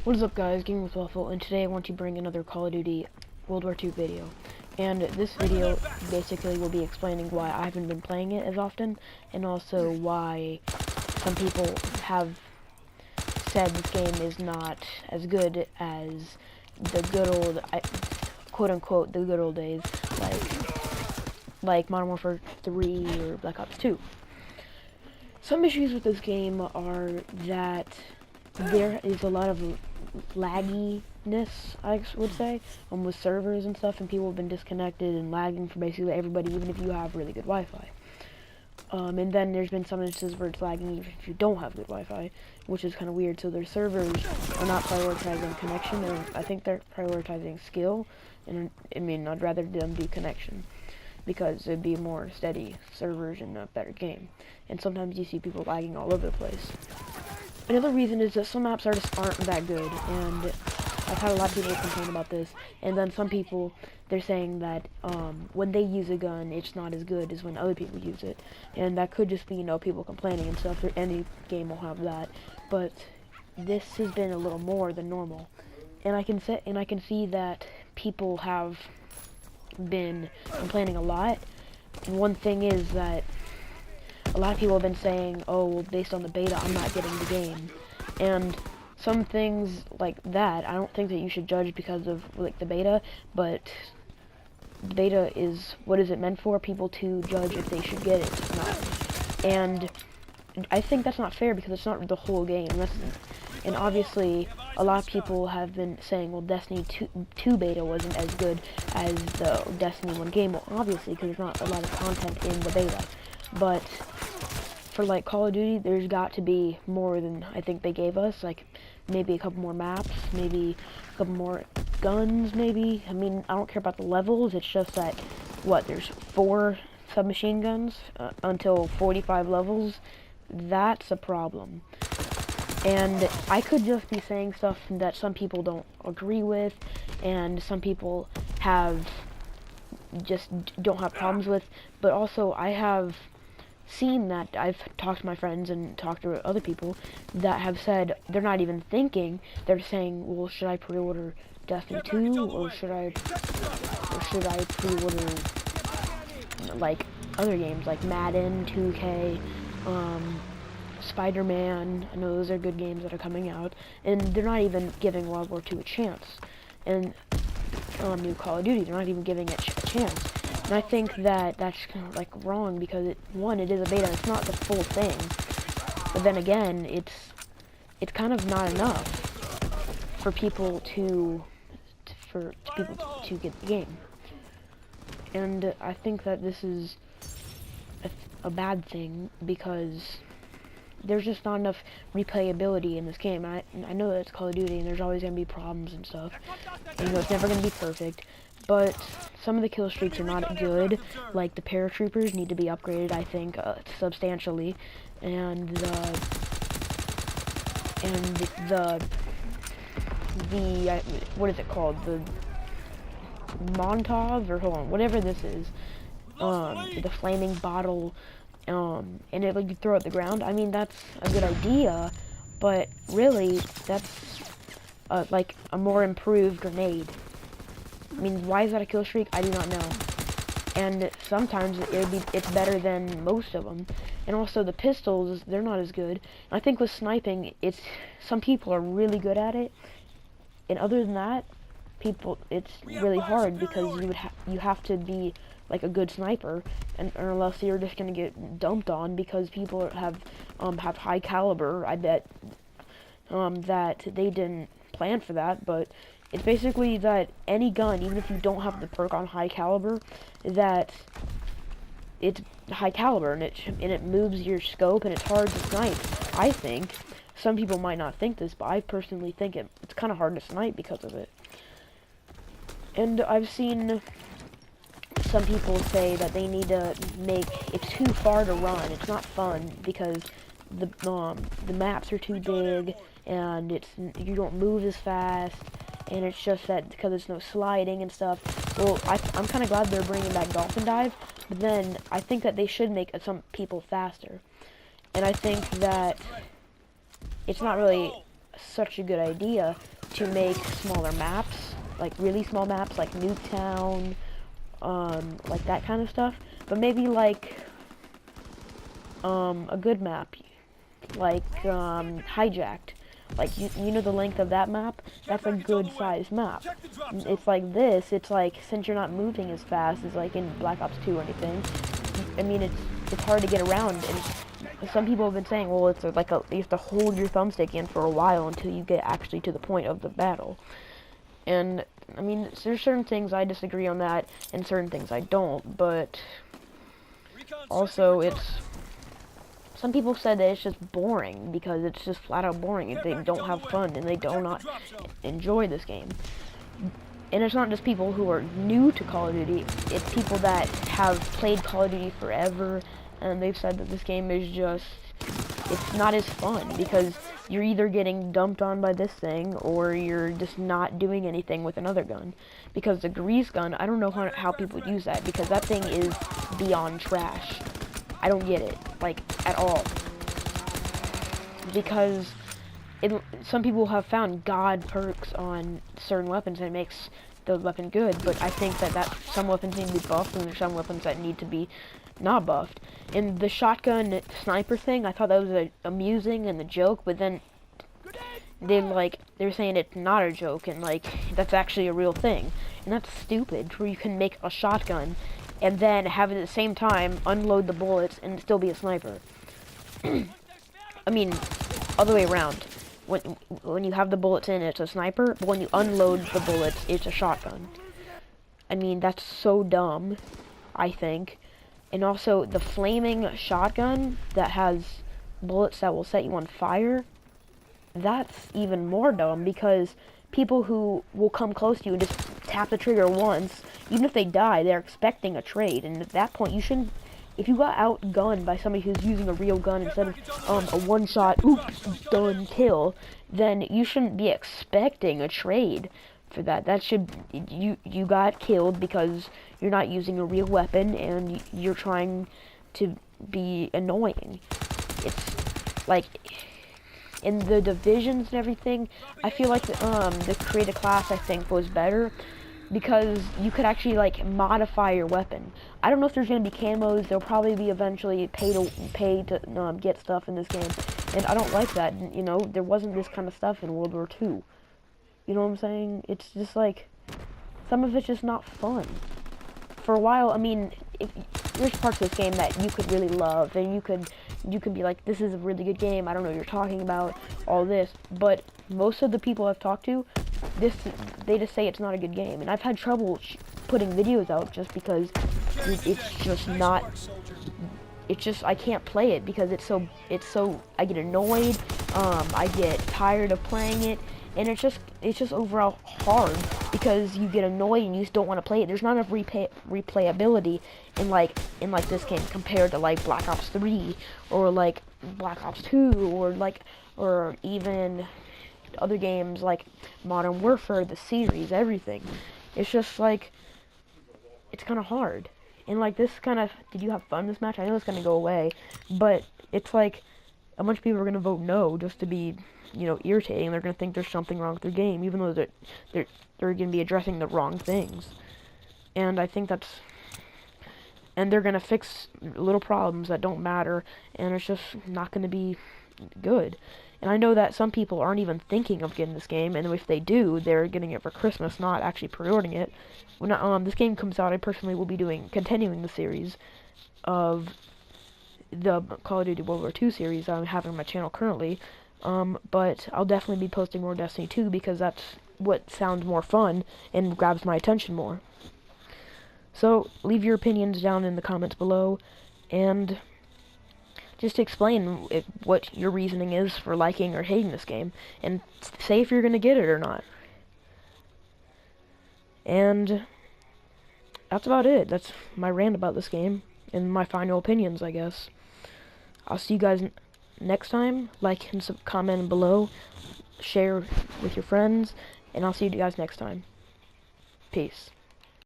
What is up, guys? Gaming with Waffle, and today I want to bring another Call of Duty World War II video. And this video basically will be explaining why I haven't been playing it as often, and also why some people have said this game is not as good as the good old, quote-unquote, the good old days, like Modern Warfare 3 or Black Ops 2. Some issues with this game are that there is a lot of lagginess, I would say, with servers and stuff, and people have been disconnected and lagging for basically everybody, even if you have really good Wi-Fi. And then there's been some instances where it's lagging even if you don't have good Wi-Fi, which is kind of weird. So their servers are not prioritizing connection, I think they're prioritizing skill, and I mean, I'd rather them do connection, because it'd be more steady servers and a better game. And sometimes you see people lagging all over the place. Another reason is that some maps just aren't that good, and I've had a lot of people complain about this. And then some people, they're saying that when they use a gun, it's not as good as when other people use it. And that could just be, people complaining and stuff. Any game will have that. But this has been a little more than normal. And I can see that people have been complaining a lot. And one thing is that a lot of people have been saying, oh, well, based on the beta, I'm not getting the game. And some things like that, I don't think that you should judge because of, the beta, but the beta is, what is it meant for? People to judge if they should get it or not. And I think that's not fair because it's not the whole game. And obviously, a lot of people have been saying, well, Destiny 2 beta wasn't as good as the Destiny 1 game. Well, obviously, because there's not a lot of content in the beta. But for Call of Duty, there's got to be more than I think they gave us. Maybe a couple more maps, maybe a couple more guns, maybe. I mean, I don't care about the levels. It's just that, there's 4 submachine guns until 45 levels. That's a problem. And I could just be saying stuff that some people don't agree with, and some people don't have problems with. But also, I have seen that I've talked to my friends and talked to other people that have said they're not even thinking. They're saying, well, should I pre-order Destiny 2 or should I pre-order other games like Madden, 2K, Spider-Man. I know those are good games that are coming out, and they're not even giving World War II a chance. And new Call of Duty, they're not even giving it a chance. And I think that that's kind of wrong because it is a beta, it's not the full thing. But then again, it's kind of not enough for people to get the game. And I think that this is a bad thing because there's just not enough replayability in this game. I know that it's Call of Duty and there's always going to be problems and stuff. And, it's never going to be perfect. But some of the kill streaks are not good. The paratroopers need to be upgraded, I think, substantially. And what is it called? The Montauk, or hold on, whatever this is. The flaming bottle, and it you throw it at the ground. I mean, that's a good idea, but really, that's a more improved grenade. I mean, why is that a kill streak? I do not know. And sometimes it's better than most of them. And also the pistols, they're not as good. And I think with sniping, some people are really good at it, and other than that, it's really hard because you have to be a good sniper, or else you're just gonna get dumped on because people have high caliber. I bet that they didn't plan for that, but it's basically that any gun, even if you don't have the perk on high caliber, that it's high caliber and it moves your scope and it's hard to snipe. I think some people might not think this, but I personally think it's kind of hard to snipe because of it. And I've seen some people say that they need to it's too far to run. It's not fun because the maps are too big and you don't move as fast, and it's just that because there's no sliding and stuff. Well, I'm kind of glad they're bringing back Dolphin Dive, but then I think that they should make some people faster. And I think that it's not really such a good idea to make smaller maps, like really small maps, like Nuketown, like that kind of stuff. But maybe like a good map, like Hijacked. Like you know the length of that map? That's a good sized map. It's like this. It's like since you're not moving as fast as like in Black Ops 2 or anything. I mean it's hard to get around, and some people have been saying, well, it's like you have to hold your thumbstick in for a while until you get actually to the point of the battle. And I mean, there's certain things I disagree on that, and certain things I don't. But also, some people said that it's just boring because it's just flat out boring. They don't have fun and they do not enjoy this game. And it's not just people who are new to Call of Duty. It's people that have played Call of Duty forever, and they've said that this game is just, it's not as fun because you're either getting dumped on by this thing or you're just not doing anything with another gun. Because the grease gun, I don't know how people use that, because that thing is beyond trash. I don't get it, like, at all. Because some people have found god perks on certain weapons and it makes the weapon good, but I think that some weapons need to be buffed and there's some weapons that need to be not buffed. And the shotgun sniper thing, I thought that was amusing and a joke, but then they were saying it's not a joke and like that's actually a real thing. And that's stupid, where you can make a shotgun and then have it at the same time unload the bullets and still be a sniper. I mean, other way around. When you have the bullets in, it's a sniper, but when you unload the bullets, it's a shotgun. I mean, that's so dumb, I think. And also, the flaming shotgun that has bullets that will set you on fire, that's even more dumb, because people who will come close to you and just tap the trigger once, even if they die, they're expecting a trade, and at that point, you shouldn't. If you got outgunned by somebody who's using a real gun instead of a one-shot, oops, done kill, then you shouldn't be expecting a trade for that. That should, you got killed because you're not using a real weapon and you're trying to be annoying. It's like in the divisions and everything, I feel like the create a class, I think, was better because you could actually like modify your weapon. I don't know if there's gonna be camos. There'll probably be eventually pay to get stuff in this game, and I don't like that. You know, there wasn't this kind of stuff in World War II. You know what I'm saying? It's just like some of it's just not fun. For a while, I mean, there's parts of this game that you could really love, and you could be like, this is a really good game. I don't know what you're talking about, all this, but most of the people I've talked to, they just say it's not a good game, and I've had trouble putting videos out just because it's just not. It's just I can't play it because it's so. I get annoyed. I get tired of playing it, and it's just overall hard because you get annoyed and you just don't want to play it. There's not enough replayability in like this game compared to like Black Ops 3 or like Black Ops 2 or even other games like Modern Warfare, the series, everything. It's just like, it's kind of hard. And like this kind of, did you have fun this match? I know it's going to go away, but it's like a bunch of people are going to vote no just to be, you know, irritating. They're going to think there's something wrong with their game, even though they're going to be addressing the wrong things. And I think that's, and they're going to fix little problems that don't matter, and it's just not going to be good. And I know that some people aren't even thinking of getting this game, and if they do, they're getting it for Christmas, not actually pre-ordering it. When this game comes out, I personally will be continuing the series of the Call of Duty World War II series I'm having on my channel currently. But I'll definitely be posting more Destiny 2 because that's what sounds more fun and grabs my attention more. So, leave your opinions down in the comments below, and just explain what your reasoning is for liking or hating this game, and say if you're going to get it or not. And that's about it. That's my rant about this game, and my final opinions, I guess. I'll see you guys next time. Like and comment below, share with your friends, and I'll see you guys next time. Peace.